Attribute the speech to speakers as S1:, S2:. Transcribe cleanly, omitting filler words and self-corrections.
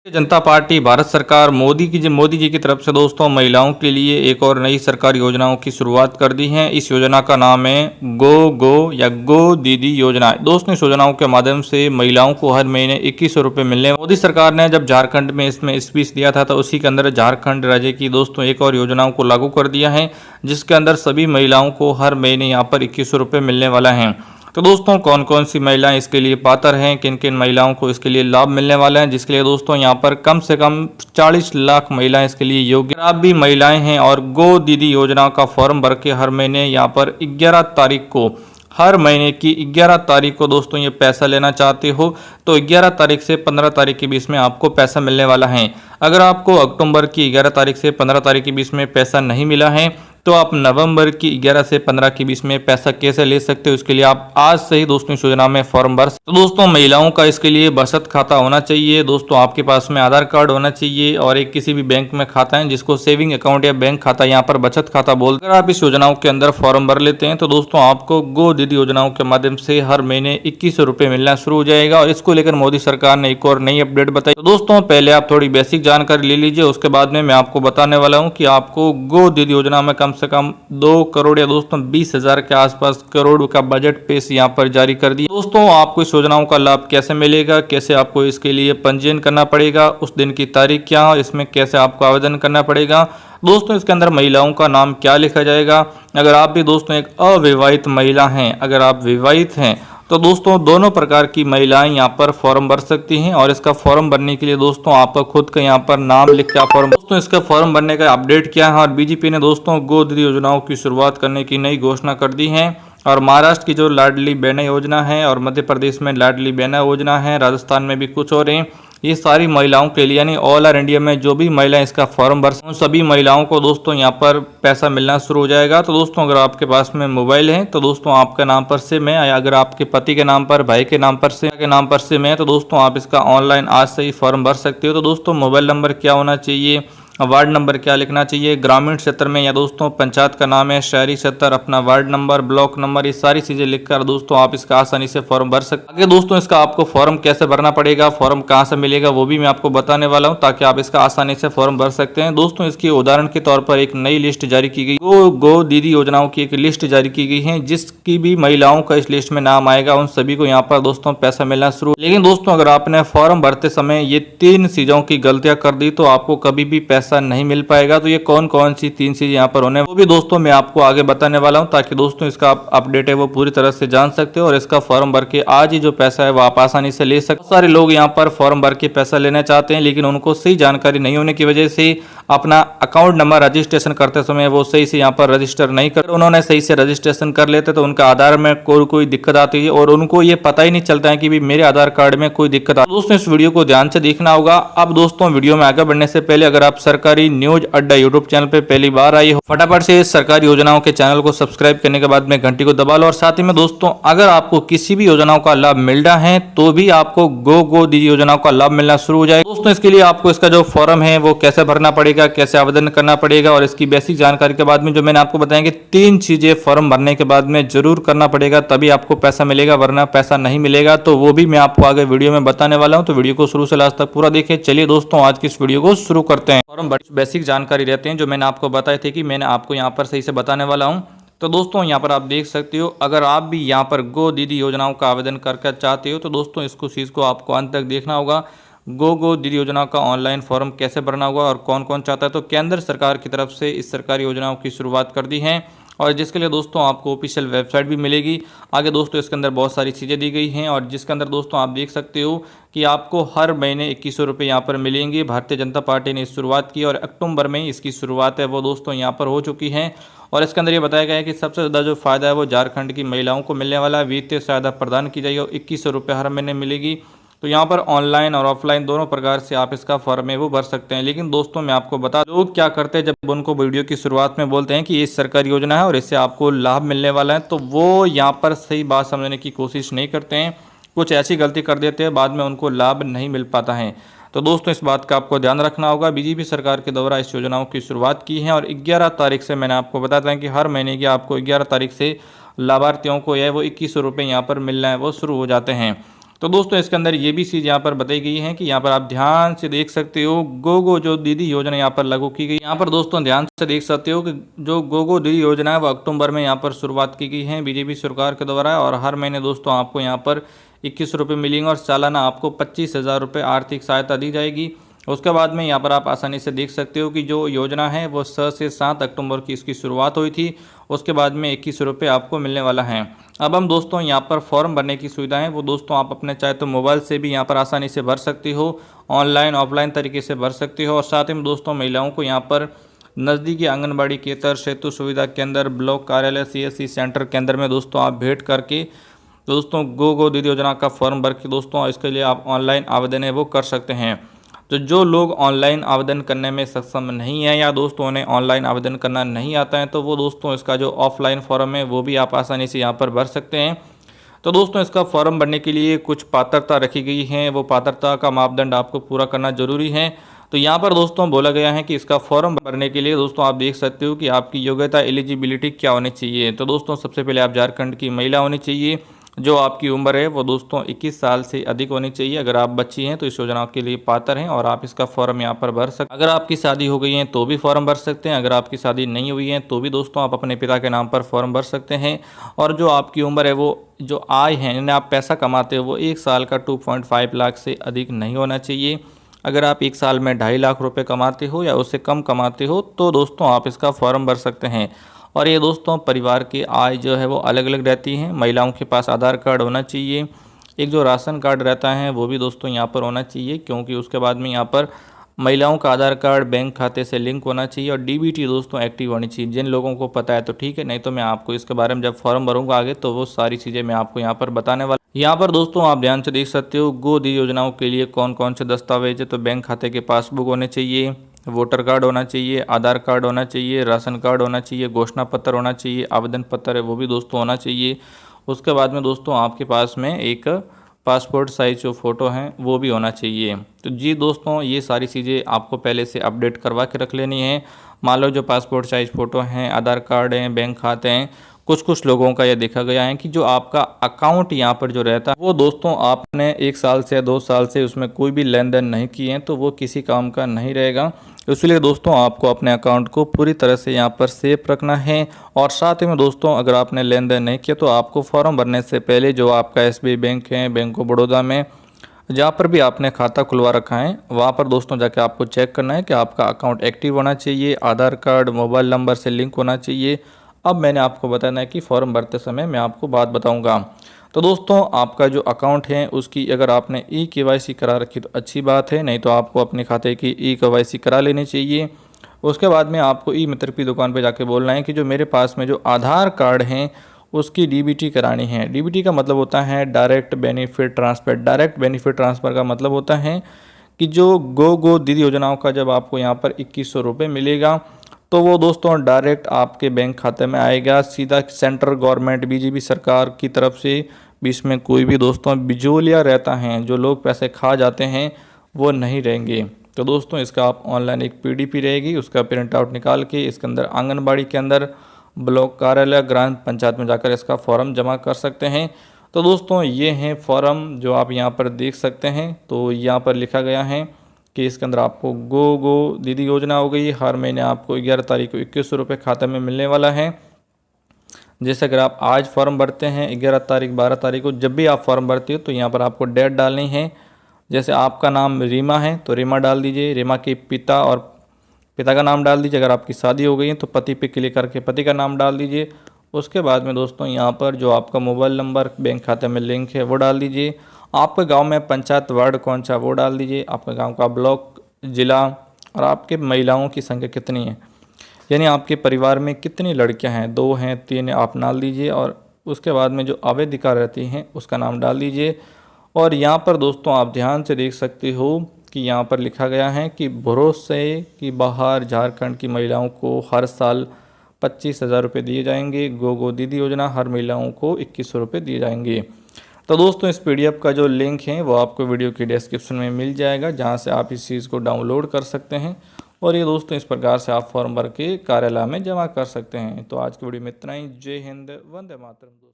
S1: जनता party Bharat सरकार मोदी जी की तरफ से दोस्तों महिलाओं के लिए एक और नई सरकारी योजनाओं की शुरुआत कर दी है। इस योजना का नाम है गो या गो दीदी योजना। दोस्तों इस योजनाओं के माध्यम से महिलाओं को हर महीने 2100 रुपये मिलने। मोदी सरकार ने जब झारखंड में इसमें स्पीच दिया था तो उसी के अंदर झारखंड राज्य की दोस्तों एक और योजनाओं को लागू कर दिया है, जिसके अंदर सभी महिलाओं को हर महीने यहाँ पर 2100 रुपये मिलने वाला है। तो दोस्तों कौन कौन सी महिलाएं इसके लिए पात्र हैं, किन किन महिलाओं को इसके लिए लाभ मिलने वाला है, जिसके लिए दोस्तों यहाँ पर कम से कम 40 लाख महिलाएं इसके लिए योग्य। आप भी महिलाएं हैं और गो दीदी योजना का फॉर्म भर के हर महीने यहाँ पर 11 तारीख को, हर महीने की 11 तारीख को दोस्तों ये पैसा लेना चाहते हो तो 11 तारीख से 15 तारीख के बीच में आपको पैसा मिलने वाला है। अगर आपको अक्टूबर की 11 तारीख से 15 तारीख के बीच में पैसा नहीं मिला है तो आप नवंबर की 11 से 15 के बीच में पैसा कैसे ले सकते हो, इसके लिए आप आज से ही दोस्तों इस योजना में फॉर्म भर सकते हो। तो दोस्तों महिलाओं का इसके लिए बचत खाता होना चाहिए, दोस्तों आपके पास में आधार कार्ड होना चाहिए और एक किसी भी बैंक में खाता है जिसको सेविंग अकाउंट या बैंक खाता यहाँ पर बचत खाता बोलते हैं। अगर आप इस योजनाओं के अंदर फॉर्म भर लेते हैं तो दोस्तों आपको गो दीदी योजनाओं के माध्यम से हर महीने 2100 रुपये मिलना शुरू हो जाएगा और इसको लेकर मोदी सरकार ने एक और नई अपडेट बताई। तो दोस्तों पहले आप थोड़ी बेसिक जानकारी ले लीजिए, उसके बाद में मैं आपको बताने वाला हूँ कि आपको गो दीदी योजना में कम से कम 2 करोड़ या दोस्तों 20,000 के आसपास करोड़ का बजट पेश यहाँ पर जारी कर दिया। दोस्तों आपको इस योजनाओं का लाभ कैसे मिलेगा, कैसे आपको इसके लिए पंजीयन करना पड़ेगा, उस दिन की तारीख क्या है, इसमें कैसे आपको आवेदन करना पड़ेगा, दोस्तों इसके अंदर महिलाओं का नाम क्या लिखा जाएगा। अगर आप भी दोस्तों एक अविवाहित महिला हैं, अगर आप विवाहित हैं तो दोस्तों दोनों प्रकार की महिलाएं यहाँ पर फॉर्म भर सकती हैं और इसका फॉर्म भरने के लिए दोस्तों आपका खुद का यहाँ पर नाम लिख के फॉर्म। दोस्तों इसका फॉर्म भरने का अपडेट क्या है और बीजेपी ने दोस्तों गो दीदी योजनाओं की शुरुआत करने की नई घोषणा कर दी है और महाराष्ट्र की जो लाडली बहना योजना है और मध्य प्रदेश में लाडली बहना योजना है, राजस्थान में भी कुछ और हैं, ये सारी महिलाओं के लिए यानी ऑल ओवर इंडिया में जो भी महिलाएं इसका फॉर्म भर उन सभी महिलाओं को दोस्तों यहाँ पर पैसा मिलना शुरू हो जाएगा। तो दोस्तों अगर आपके पास में मोबाइल है तो दोस्तों आपका नाम पर सिम है या अगर आपके पति के नाम पर, भाई के नाम पर सिम है तो दोस्तों आप इसका ऑनलाइन आज से ही फॉर्म भर सकते हो। तो दोस्तों मोबाइल नंबर क्या होना चाहिए, वार्ड नंबर क्या लिखना चाहिए, ग्रामीण क्षेत्र में या दोस्तों पंचायत का नाम है, शहरी क्षेत्र अपना वार्ड नंबर, ब्लॉक नंबर, ये सारी चीजें लिखकर दोस्तों आप इसका आसानी से फॉर्म भर सकते हैं। आगे दोस्तों इसका आपको फॉर्म कैसे भरना पड़ेगा, फॉर्म कहां से मिलेगा वो भी मैं आपको बताने वाला हूं ताकि आप इसका आसानी से फॉर्म भर सकते हैं। दोस्तों इसकी उदाहरण के तौर पर एक नई लिस्ट जारी की गई, गो दीदी योजनाओं की एक लिस्ट जारी की गई है, जिसकी भी महिलाओं का इस लिस्ट में नाम आएगा उन सभी को यहाँ पर दोस्तों पैसा मिलना शुरू। लेकिन दोस्तों अगर आपने फॉर्म भरते समय ये 3 चीजों की गलतियां कर दी तो आपको कभी भी पैसा नहीं मिल पाएगा। तो ये कौन कौन सी 3 चीज यहाँ पर होने वो भी दोस्तों मैं आपको आगे बताने वाला हूँ ताकि दोस्तों इसका अपडेट है वो पूरी तरह से जान सकते हो और इसका फॉर्म भर के आज ही जो पैसा है वो आप आसानी से ले सकते। सारे लोग यहाँ पर फॉर्म भर के पैसा लेना चाहते हैं लेकिन उनको सही जानकारी नहीं होने की वजह से अपना अकाउंट नंबर रजिस्ट्रेशन करते समय वो सही से यहाँ पर रजिस्टर नहीं कर, उन्होंने सही से रजिस्ट्रेशन कर लेते तो उनका आधार में कोई दिक्कत आती है और उनको ये पता ही नहीं चलता है कि भी मेरे आधार कार्ड में कोई दिक्कत आती है। दोस्तों इस वीडियो को ध्यान से देखना होगा। अब दोस्तों वीडियो में आगे बढ़ने से पहले अगर आप सरकारी न्यूज अड्डा यूट्यूब चैनल पे पहली बार आई हो फटाफट से सरकारी योजनाओं के चैनल को सब्सक्राइब करने के बाद में घंटी को दबा लो और साथ ही में दोस्तों अगर आपको किसी भी योजनाओं का लाभ मिल रहा है तो भी आपको गो दीदी योजनाओं का लाभ मिलना शुरू हो जाएगा। दोस्तों इसके लिए आपको इसका जो फॉर्म है वो कैसे भरना पड़ेगा, कैसे आवेदन करना पड़ेगा और इसकी बेसिक जानकारी के बाद में जो मैंने आपको बताया कि 3 चीजें फॉर्म भरने के बाद में जरूर करना पड़ेगा तभी आपको पैसा मिलेगा, वरना पैसा नहीं मिलेगा। तो वो भी मैं आपको आगे वीडियो में बताने वाला हूँ, तो वीडियो को शुरू से लास्ट तक पूरा देखिए। चलिए दोस्तों आज की इस वीडियो को शुरू करते हैं। फॉर्म बेसिक जानकारी रहते हैं जो मैंने आपको बताए थे कि मैंने आपको यहाँ पर सही से बताने वाला हूँ। तो दोस्तों यहाँ पर आप देख सकते हो, अगर आप भी यहाँ पर गो दीदी योजनाओं का आवेदन करके चाहते हो तो दोस्तों इसको चीज़ को आपको अंत तक देखना होगा। गो दीदी योजना का ऑनलाइन फॉर्म कैसे भरना होगा और कौन कौन चाहता है। तो केंद्र सरकार की तरफ से इस सरकारी योजनाओं की शुरुआत कर दी है और जिसके लिए दोस्तों आपको ऑफिशियल वेबसाइट भी मिलेगी। आगे दोस्तों इसके अंदर बहुत सारी चीज़ें दी गई हैं और जिसके अंदर दोस्तों आप देख सकते हो कि आपको हर महीने 2100 रुपये यहाँ पर मिलेंगे। भारतीय जनता पार्टी ने शुरुआत की और अक्टूबर में ही इसकी शुरुआत है वो दोस्तों यहाँ पर हो चुकी है और इसके अंदर ये बताया गया है कि सबसे ज़्यादा जो फायदा है वो झारखंड की महिलाओं को मिलने वाला है। वित्तीय सहायता प्रदान की जाएगी और 2100 रुपये हर महीने मिलेगी। तो यहाँ पर ऑनलाइन और ऑफलाइन दोनों प्रकार से आप इसका फॉर्म है वो भर सकते हैं। लेकिन दोस्तों मैं आपको बता दूं लोग क्या करते हैं जब उनको वीडियो की शुरुआत में बोलते हैं कि ये सरकारी योजना है और इससे आपको लाभ मिलने वाला है तो वो यहाँ पर सही बात समझने की कोशिश नहीं करते हैं, कुछ ऐसी गलती कर देते हैं, बाद में उनको लाभ नहीं मिल पाता है। तो दोस्तों इस बात का आपको ध्यान रखना होगा। बीजेपी सरकार के द्वारा इस योजनाओं की शुरुआत की है और 11 तारीख से मैंने आपको बताया कि हर महीने की आपको 11 तारीख से लाभार्थियों को यह वो 2100 रुपये यहाँ पर मिलना है वो शुरू हो जाते हैं। तो दोस्तों इसके अंदर ये भी चीज़ यहाँ पर बताई गई है कि यहाँ पर आप ध्यान से देख सकते हो गो जो दीदी योजना यहाँ पर लागू की गई। यहाँ पर दोस्तों ध्यान से देख सकते हो कि जो गो दीदी योजना है वो अक्टूबर में यहाँ पर शुरुआत की गई है बीजेपी सरकार के द्वारा, और हर महीने दोस्तों आपको यहाँ पर 21 रुपये मिलेंगे और सालाना आपको 25,000 रुपये आर्थिक सहायता दी जाएगी। उसके बाद में यहाँ पर आप आसानी से देख सकते हो कि जो योजना है वो 6 से 7 अक्टूबर की इसकी शुरुआत हुई थी। उसके बाद में 21 रुपये आपको मिलने वाला है। अब हम दोस्तों यहाँ पर फॉर्म भरने की सुविधा है वो दोस्तों आप अपने चाहे तो मोबाइल से भी यहाँ पर आसानी से भर सकते हो, ऑनलाइन ऑफलाइन तरीके से भर सकते हो। और साथ ही में दोस्तों महिलाओं को यहाँ पर नज़दीकी आंगनबाड़ी केंद्र, सेतु सुविधा केंद्र, ब्लॉक कार्यालय, CSC सेंटर केंद्र में दोस्तों आप भेंट करके दोस्तों गो दीदी योजना का फॉर्म भर के दोस्तों इसके लिए आप ऑनलाइन आवेदन है वो कर सकते हैं। तो जो लोग ऑनलाइन आवेदन करने में सक्षम नहीं है या दोस्तों उन्हें ऑनलाइन आवेदन करना नहीं आता है तो वो दोस्तों इसका जो ऑफलाइन फॉर्म है वो भी आप आसानी से यहाँ पर भर सकते हैं। तो दोस्तों इसका फॉर्म भरने के लिए कुछ पात्रता रखी गई है, वो पात्रता का मापदंड आपको पूरा करना जरूरी है। तो यहाँ पर दोस्तों बोला गया है कि इसका फॉर्म भरने के लिए दोस्तों आप देख सकते हो कि आपकी योग्यता एलिजिबिलिटी क्या होनी चाहिए। तो दोस्तों सबसे पहले आप झारखंड की महिला होनी चाहिए, जो आपकी उम्र है वो दोस्तों 21 साल से अधिक होनी चाहिए। अगर आप बच्ची हैं तो इस योजना के लिए पात्र हैं और आप इसका फॉर्म यहाँ पर भर सकते हैं। अगर आपकी शादी हो गई है तो भी फॉर्म भर सकते हैं, अगर आपकी शादी नहीं हुई है तो भी दोस्तों आप अपने पिता के नाम पर फॉर्म भर सकते हैं। और जो आपकी उम्र है वो जो आय है यानी आप पैसा कमाते हो वो 1 साल का 2.5 लाख से अधिक नहीं होना चाहिए। अगर आप 1 साल में 2.5 लाख रुपये कमाते हो या उससे कम कमाते हो तो दोस्तों आप इसका फॉर्म भर सकते हैं। और ये दोस्तों परिवार की आय जो है वो अलग अलग रहती है। महिलाओं के पास आधार कार्ड होना चाहिए, एक जो राशन कार्ड रहता है वो भी दोस्तों यहाँ पर होना चाहिए, क्योंकि उसके बाद में यहाँ पर महिलाओं का आधार कार्ड बैंक खाते से लिंक होना चाहिए। और DBT दोस्तों एक्टिव होनी चाहिए। जिन लोगों को पता है तो ठीक है, नहीं तो मैं आपको इसके बारे में जब फॉर्म भरूंगा आगे तो वो सारी चीज़ें मैं आपको यहाँ पर बताने वाला। यहाँ पर दोस्तों आप ध्यान से देख सकते हो गो दीदी योजनाओं के लिए कौन कौन से दस्तावेज है। तो बैंक खाते के पासबुक होने चाहिए, वोटर कार्ड होना चाहिए, आधार कार्ड होना चाहिए, राशन कार्ड होना चाहिए, घोषणा पत्र होना चाहिए, आवेदन पत्र है वो भी दोस्तों होना चाहिए। उसके बाद में दोस्तों आपके पास में एक पासपोर्ट साइज जो फ़ोटो हैं वो भी होना चाहिए। तो जी दोस्तों ये सारी चीज़ें आपको पहले से अपडेट करवा के रख लेनी है। मान लो जो पासपोर्ट साइज फ़ोटो हैं, आधार कार्ड हैं, बैंक खाते हैं, कुछ लोगों का यह देखा गया है कि जो आपका अकाउंट यहाँ पर जो रहता है वो दोस्तों आपने 1 साल से 2 साल से उसमें कोई भी लेन देन नहीं किए हैं तो वो किसी काम का नहीं रहेगा। इसलिए दोस्तों आपको अपने अकाउंट को पूरी तरह से यहाँ पर सेफ रखना है। और साथ ही में दोस्तों अगर आपने लेन देन नहीं किया तो आपको फॉर्म भरने से पहले जो आपका SBI बैंक है, बैंक ऑफ बड़ौदा में जहाँ पर भी आपने खाता खुलवा रखा है वहाँ पर दोस्तों जाके आपको चेक करना है कि आपका अकाउंट एक्टिव होना चाहिए, आधार कार्ड मोबाइल नंबर से लिंक होना चाहिए। अब मैंने आपको बताना है कि फॉर्म भरते समय मैं आपको बात बताऊंगा। तो दोस्तों आपका जो अकाउंट है उसकी अगर आपने KYC करा रखी तो अच्छी बात है, नहीं तो आपको अपने खाते की KYC करा लेनी चाहिए। उसके बाद में आपको मित्र की दुकान पे जाके बोलना है कि जो मेरे पास में जो आधार कार्ड हैं उसकी DBT करानी है। DBT का मतलब होता है direct benefit transfer. Direct benefit transfer का मतलब होता है कि जो गो दीदी योजनाओं का जब आपको यहाँ पर 2100 रुपये मिलेगा तो वो दोस्तों डायरेक्ट आपके बैंक खाते में आएगा सीधा सेंट्रल गवर्नमेंट BJP सरकार की तरफ से। बीच में कोई भी दोस्तों बिचौलिया रहता है, जो लोग पैसे खा जाते हैं वो नहीं रहेंगे। तो दोस्तों इसका आप ऑनलाइन एक PDP रहेगी, उसका प्रिंट आउट निकाल के इसके अंदर आंगनबाड़ी के अंदर, ब्लॉक कार्यालय, ग्राम पंचायत में जाकर इसका फॉर्म जमा कर सकते हैं। तो दोस्तों ये हैं फॉर्म जो आप यहाँ पर देख सकते हैं। तो यहाँ पर लिखा गया है कि इसके अंदर आपको गो दीदी योजना हो गई, हर महीने आपको 11 तारीख को 2100 रुपये खाते में मिलने वाला है। जैसे अगर आप आज फॉर्म भरते हैं 11 तारीख 12 तारीख को, जब भी आप फॉर्म भरते हो तो यहाँ पर आपको डेट डालनी है। जैसे आपका नाम रीमा है तो रीमा डाल दीजिए, रीमा के पिता और पिता का नाम डाल दीजिए। अगर आपकी शादी हो गई है तो पति पे क्लिक करके पति का नाम डाल दीजिए। उसके बाद में दोस्तों यहाँ पर जो आपका मोबाइल नंबर बैंक खाते में लिंक है वो डाल दीजिए। आपके गांव में पंचायत वार्ड कौन सा वो डाल दीजिए, आपके गांव का ब्लॉक, ज़िला, और आपके महिलाओं की संख्या कितनी है, यानी आपके परिवार में कितनी लड़कियां हैं, 2 हैं 3 आप डाल दीजिए। और उसके बाद में जो आवेदिका रहती हैं उसका नाम डाल दीजिए। और यहाँ पर दोस्तों आप ध्यान से देख सकते हो कि यहाँ पर लिखा गया है कि भरोसे की बाहर झारखंड की महिलाओं को हर साल 25,000 रुपये दिए जाएंगे। गो दीदी योजना हर महिलाओं को 2100 रुपये दिए जाएंगे। तो दोस्तों इस PDF का जो लिंक है वो आपको वीडियो की डिस्क्रिप्शन में मिल जाएगा, जहाँ से आप इस चीज़ को डाउनलोड कर सकते हैं। और ये दोस्तों इस प्रकार से आप फॉर्म भर के कार्यालय में जमा कर सकते हैं। तो आज की वीडियो में इतना ही। जय हिंद, वंदे मातरम दोस्तों।